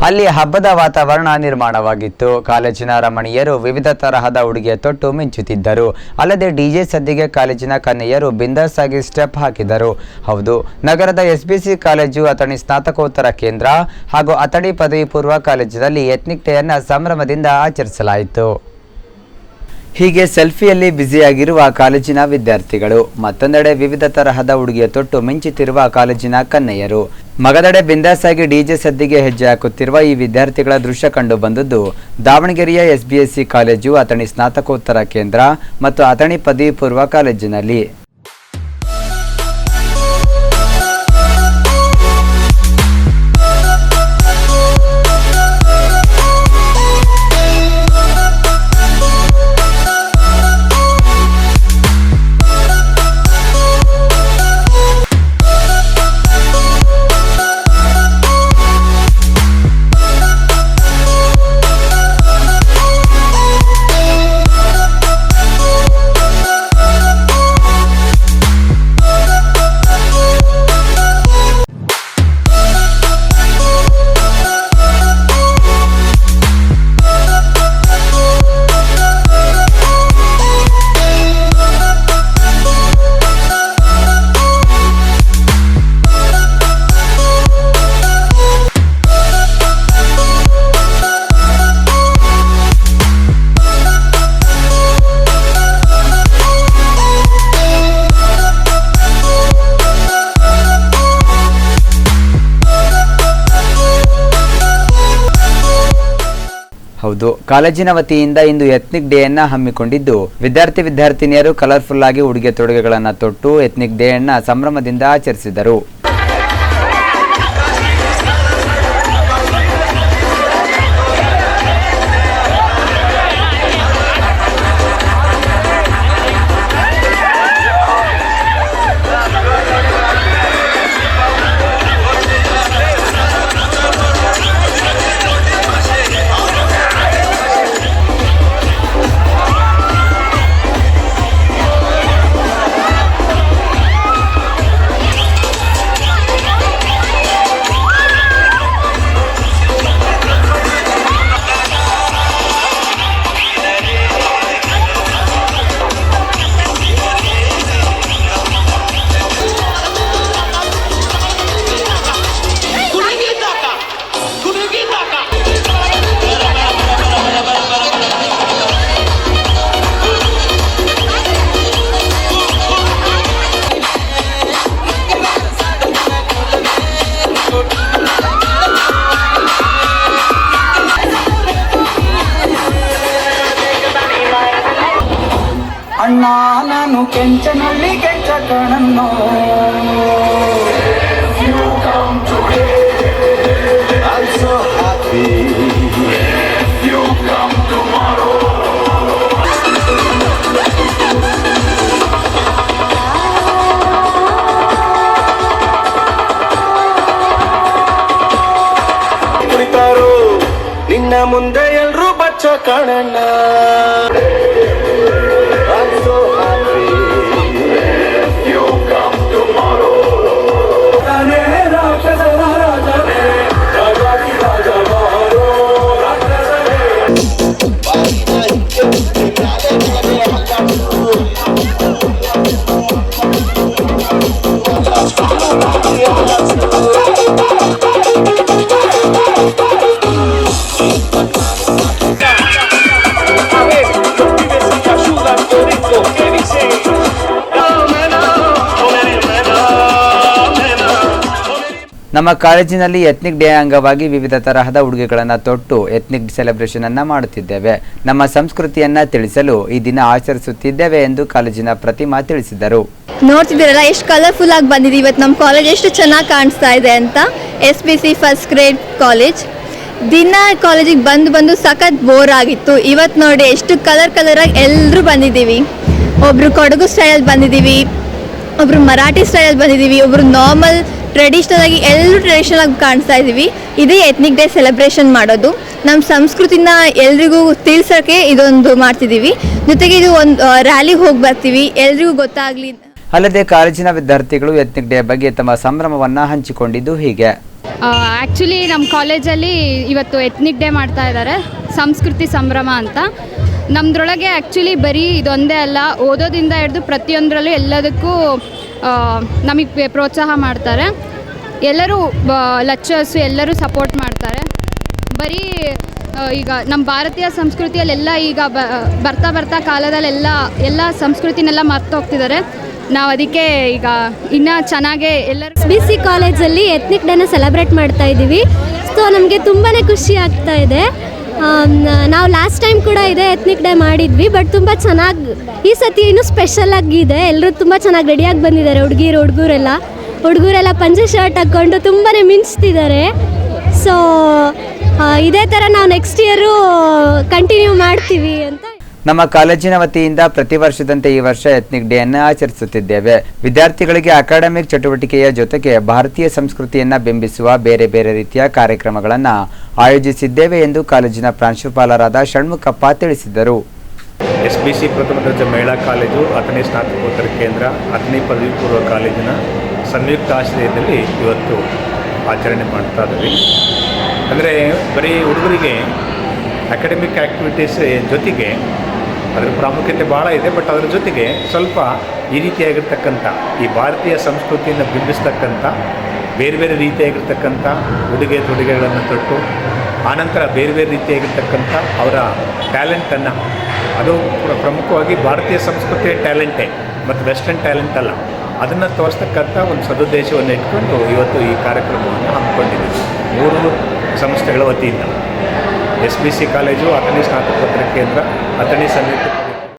ಅಲ್ಲಿ ಹಬ್ಬದ ವಾತಾವರಣ ನಿರ್ಮಾಣವಾಗಿತ್ತು. ಕಾಲೇಜಿನ ರಮಣೀಯರು ವಿವಿಧ ತರಹದ ಉಡುಗೆ ತೊಟ್ಟು ಮಿಂಚುತ್ತಿದ್ದರು. ಅಲ್ಲದೆ ಡಿಜೆ ಸದ್ದಿಗೆ ಕಾಲೇಜಿನ ಕನ್ಯೆಯರು ಬಿಂದಾಸ್ ಆಗಿ ಸ್ಟೆಪ್ ಹಾಕಿದರು. ಹೌದು, ನಗರದ ಎಸ್ಬಿಸಿ ಕಾಲೇಜು, ಅಥಣಿ ಸ್ನಾತಕೋತ್ತರ ಕೇಂದ್ರ ಹಾಗೂ ಅಥಣಿ ಪದವಿ ಪೂರ್ವ ಕಾಲೇಜಿನಲ್ಲಿ ಎಥ್ನಿಕ್ ಡೇ ಅನ್ನು ಸಂಭ್ರಮದಿಂದ ಆಚರಿಸಲಾಯಿತು. ಹೀಗೆ ಸೆಲ್ಫಿಯಲ್ಲಿ ಬ್ಯುಸಿಯಾಗಿರುವ ಕಾಲೇಜಿನ ವಿದ್ಯಾರ್ಥಿಗಳು, ಮತ್ತೊಂದೆಡೆ ವಿವಿಧ ತರಹದ ಉಡುಗೆ ತೊಟ್ಟು ಮಿಂಚುತ್ತಿರುವ ಕಾಲೇಜಿನ ಕನ್ಯೆಯರು, ಮಗದೆಡೆ ಬಿಂದಾಸ್ ಆಗಿ ಡಿಜೆ ಸದ್ದಿಗೆ ಹೆಜ್ಜೆ ಹಾಕುತ್ತಿರುವ ಈ ವಿದ್ಯಾರ್ಥಿಗಳ ದೃಶ್ಯ ಕಂಡು ಬಂದದ್ದು ದಾವಣಗೆರೆಯ ಎಸ್ಬಿಎಸ್ಸಿ ಕಾಲೇಜು, ಅಥಣಿ ಸ್ನಾತಕೋತ್ತರ ಕೇಂದ್ರ ಮತ್ತು ಅಥಣಿ ಪದವಿ ಪೂರ್ವ ಕಾಲೇಜಿನಲ್ಲಿ. ಹೌದು, ಕಾಲೇಜಿನ ವತಿಯಿಂದ ಇಂದು ಎಥ್ನಿಕ್ ಡೇ ಅನ್ನ ಹಮ್ಮಿಕೊಂಡಿದ್ದು ವಿದ್ಯಾರ್ಥಿನಿಯರು ಕಲರ್ಫುಲ್ ಆಗಿ ಉಡುಗೆ ತೊಡುಗೆಗಳನ್ನು ತೊಟ್ಟು ಎಥ್ನಿಕ್ ಡೇ ಅನ್ನ ಸಂಭ್ರಮದಿಂದ ಆಚರಿಸಿದರು. ಅಣ್ಣ ನಾನು ಕೆಂಚನಲ್ಲಿ ಕೆಂಚ ಕಣನ್ನೋ ಕುಳಿತಾರೋ ನಿನ್ನ ಮುಂದೆ ಎಲ್ರೂ ಬಚ್ಚ ಕಣಣ್ಣ. ನಮ್ಮ ಕಾಲೇಜಿನಲ್ಲಿ ಎಥ್ನಿಕ್ ಡೇ ಅಂಗವಾಗಿ ವಿವಿಧ ತರಹದ ಉಡುಗೆಗಳನ್ನು ತೊಟ್ಟು ಎಥ್ನಿಕ್ ಸೆಲೆಬ್ರೇಷನ್ ಅನ್ನ ಮಾಡುತ್ತಿದ್ದೇವೆ. ನಮ್ಮ ಸಂಸ್ಕೃತಿಯನ್ನ ತಿಳಿಸಲು ಈ ದಿನ ಆಚರಿಸುತ್ತಿದ್ದೇವೆ ಎಂದು ಕಾಲೇಜಿನ ಪ್ರತಿಮಾ ತಿಳಿಸಿದರು. ನೋಡ್ತಿದ್ದೀರಲ್ಲ ಎಷ್ಟು ಕಲರ್ಫುಲ್ ಆಗಿ ಬಂದಿದೆ ಇವತ್ತು ನಮ್ಮ ಕಾಲೇಜ್, ಎಷ್ಟು ಚೆನ್ನಾಗಿ ಕಾಣಿಸ್ತಾ ಇದೆ ಅಂತ. SBC first grade college. ದಿನ ಕಾಲೇಜಿಗೆ ಬಂದು ಸಖತ್ ಬೋರ್ ಆಗಿತ್ತು. ಇವತ್ತು ನೋಡಿ ಎಷ್ಟು ಕಲರ್ ಆಗಿ ಎಲ್ಲರೂ ಬಂದಿದ್ದೀವಿ. ಒಬ್ರು ಕೊಡಗು ಸ್ಟೈಲಲ್ಲಿ ಬಂದಿದ್ದೀವಿ, ಒಬ್ರು ಮರಾಠಿ ಸ್ಟೈಲಲ್ಲಿ ಬಂದಿದ್ದೀವಿ, ಒಬ್ರು ನಾರ್ಮಲ್ ಟ್ರೆಡಿಷನಲ್ ಆಗಿ ಎಲ್ಲರೂ ಟ್ರೆಡಿಷನಲ್ ಆಗಿ ಕಾಣಿಸ್ತಾ ಇದ್ದೀವಿ. ಇದೇ ಎಥ್ನಿಕ್ ಡೇ ಸೆಲೆಬ್ರೇಷನ್ ಮಾಡೋದು. ನಮ್ಮ ಸಂಸ್ಕೃತಿನ ಎಲ್ರಿಗೂ ತಿಳಿಸೋಕ್ಕೆ ಇದೊಂದು ಮಾಡ್ತಿದ್ದೀವಿ. ಜೊತೆಗೆ ಇದು ಒಂದು ರ್ಯಾಲಿಗೆ ಹೋಗಿ ಬರ್ತೀವಿ, ಎಲ್ರಿಗೂ ಗೊತ್ತಾಗಲಿ. ಅಲ್ಲದೆ ಕಾಲೇಜಿನ ವಿದ್ಯಾರ್ಥಿಗಳು ಎಥ್ನಿಕ್ ಡೇ ಬಗ್ಗೆ ತಮ್ಮ ಸಂಭ್ರಮವನ್ನು ಹಂಚಿಕೊಂಡಿದ್ದು ಹೀಗೆ. ಆ್ಯಕ್ಚುಲಿ ನಮ್ಮ ಕಾಲೇಜಲ್ಲಿ ಇವತ್ತು ಎತ್ನಿಕ್ ಡೇ ಮಾಡ್ತಾ ಇದ್ದಾರೆ, ಸಂಸ್ಕೃತಿ ಸಂಭ್ರಮ ಅಂತ. ನಮ್ಮದ್ರೊಳಗೆ ಆ್ಯಕ್ಚುಲಿ ಬರೀ ಇದೊಂದೇ ಅಲ್ಲ, ಓದೋದಿಂದ ಹಿಡಿದು ಪ್ರತಿಯೊಂದರಲ್ಲೂ ಎಲ್ಲದಕ್ಕೂ ನಮಗೆ ಪ್ರೋತ್ಸಾಹ ಮಾಡ್ತಾರೆ. ಎಲ್ಲರೂ ಲೆಕ್ಚರ್ಸು ಎಲ್ಲರೂ ಸಪೋರ್ಟ್ ಮಾಡ್ತಾರೆ. ಬರೀ ಈಗ ನಮ್ಮ ಭಾರತೀಯ ಸಂಸ್ಕೃತಿಯಲ್ಲೆಲ್ಲ ಈಗ ಬರ್ತಾ ಕಾಲದಲ್ಲೆಲ್ಲ ಸಂಸ್ಕೃತಿನೆಲ್ಲ ಮರ್ತು ಹೋಗ್ತಿದ್ದಾರೆ. ನಾವು ಅದಕ್ಕೆ ಈಗ ಇನ್ನೂ ಚೆನ್ನಾಗೇ ಎಲ್ಲರೂ SBC ಕಾಲೇಜಲ್ಲಿ ಎತ್ನಿಕ್ ಡೇನ ಸೆಲೆಬ್ರೇಟ್ ಮಾಡ್ತಾ ಇದ್ದೀವಿ. ಸೊ ನಮಗೆ ತುಂಬಾ ಖುಷಿ ಆಗ್ತಾ ಇದೆ. ನಾವು ಲಾಸ್ಟ್ ಟೈಮ್ ಕೂಡ ಇದೆ ಎತ್ನಿಕ್ ಡೇ ಮಾಡಿದ್ವಿ, ಬಟ್ ತುಂಬ ಚೆನ್ನಾಗಿ ಈ ಸತಿ ಇನ್ನೂ ಸ್ಪೆಷಲ್ ಆಗಿದೆ. ಎಲ್ಲರೂ ತುಂಬ ಚೆನ್ನಾಗಿ ರೆಡಿಯಾಗಿ ಬಂದಿದ್ದಾರೆ, ಹುಡುಗರೆಲ್ಲ ಪಂಚೆ ಶರ್ಟ್ ಹಾಕ್ಕೊಂಡು ತುಂಬಾ ಮಿಂಚ್ತಿದ್ದಾರೆ. ಸೊ ಇದೇ ಥರ ನಾವು ನೆಕ್ಸ್ಟ್ ಇಯರು ಕಂಟಿನ್ಯೂ ಮಾಡ್ತೀವಿ ಅಂತ. ನಮ್ಮ ಕಾಲೇಜಿನ ವತಿಯಿಂದ ಪ್ರತಿ ವರ್ಷದಂತೆ ಈ ವರ್ಷ ಎತ್ನಿಕ್ ಡೇ ಅನ್ನು ಆಚರಿಸುತ್ತಿದ್ದೇವೆ. ವಿದ್ಯಾರ್ಥಿಗಳಿಗೆ ಅಕಾಡೆಮಿಕ್ ಚಟುವಟಿಕೆಯ ಜೊತೆಗೆ ಭಾರತೀಯ ಸಂಸ್ಕೃತಿಯನ್ನು ಬಿಂಬಿಸುವ ಬೇರೆ ಬೇರೆ ರೀತಿಯ ಕಾರ್ಯಕ್ರಮಗಳನ್ನು ಆಯೋಜಿಸಿದ್ದೇವೆ ಎಂದು ಕಾಲೇಜಿನ ಪ್ರಾಂಶುಪಾಲರಾದ ಷಣ್ಮುಖಪ್ಪ ತಿಳಿಸಿದರು. SBC ಪ್ರಥಮ ದರ್ಜೆ ಮಹಿಳಾ ಕಾಲೇಜು, ಅಥಣಿ ಸ್ನಾತಕೋತ್ತರ ಕೇಂದ್ರ, ಅಥಣಿ ಪದವಿ ಪೂರ್ವ ಕಾಲೇಜಿನ ಸಂಯುಕ್ತ ಆಶ್ರಯದಲ್ಲಿ ಇವತ್ತು ಆಚರಣೆ ಮಾಡ್ತಾ ಇದ್ದೀವಿ. ಅಂದರೆ ಬರೀ ಹುಡುಗರಿಗೆ ಅಕಾಡೆಮಿಕ್ ಆ್ಯಕ್ಟಿವಿಟೀಸ್ ಜೊತೆಗೆ ಅದರ ಪ್ರಾಮುಖ್ಯತೆ ಭಾಳ ಇದೆ, ಬಟ್ ಅದರ ಜೊತೆಗೆ ಸ್ವಲ್ಪ ಈ ರೀತಿಯಾಗಿರ್ತಕ್ಕಂಥ ಈ ಭಾರತೀಯ ಸಂಸ್ಕೃತಿಯನ್ನು ಬಿಂಬಿಸ್ತಕ್ಕಂಥ ಬೇರೆ ಬೇರೆ ರೀತಿಯಾಗಿರ್ತಕ್ಕಂಥ ಉಡುಗೆ ತೊಡುಗೆಗಳನ್ನು ತೊಟ್ಟು, ಆನಂತರ ಬೇರೆ ಬೇರೆ ರೀತಿಯಾಗಿರ್ತಕ್ಕಂಥ ಅವರ ಟ್ಯಾಲೆಂಟನ್ನು, ಅದು ಪ್ರಮುಖವಾಗಿ ಭಾರತೀಯ ಸಂಸ್ಕೃತಿಯ ಟ್ಯಾಲೆಂಟೇ ಮತ್ತು ವೆಸ್ಟರ್ನ್ ಟ್ಯಾಲೆಂಟ್ ಅಲ್ಲ, ಅದನ್ನು ತೋರಿಸ್ತಕ್ಕಂಥ ಒಂದು ಸದುದ್ದೇಶವನ್ನು ಇಟ್ಕೊಂಡು ಇವತ್ತು ಈ ಕಾರ್ಯಕ್ರಮವನ್ನು ಹಮ್ಮಿಕೊಂಡಿದ್ದೀವಿ 3 ಸಂಸ್ಥೆಗಳ ವತಿಯಿಂದ. SBC ಕಾಲೇಜು, ಅಥಣಿ ಸ್ನಾತಕೋತ್ತರ ಕೇಂದ್ರ, ಅಥಣಿ ಸಂಯುಕ್ತ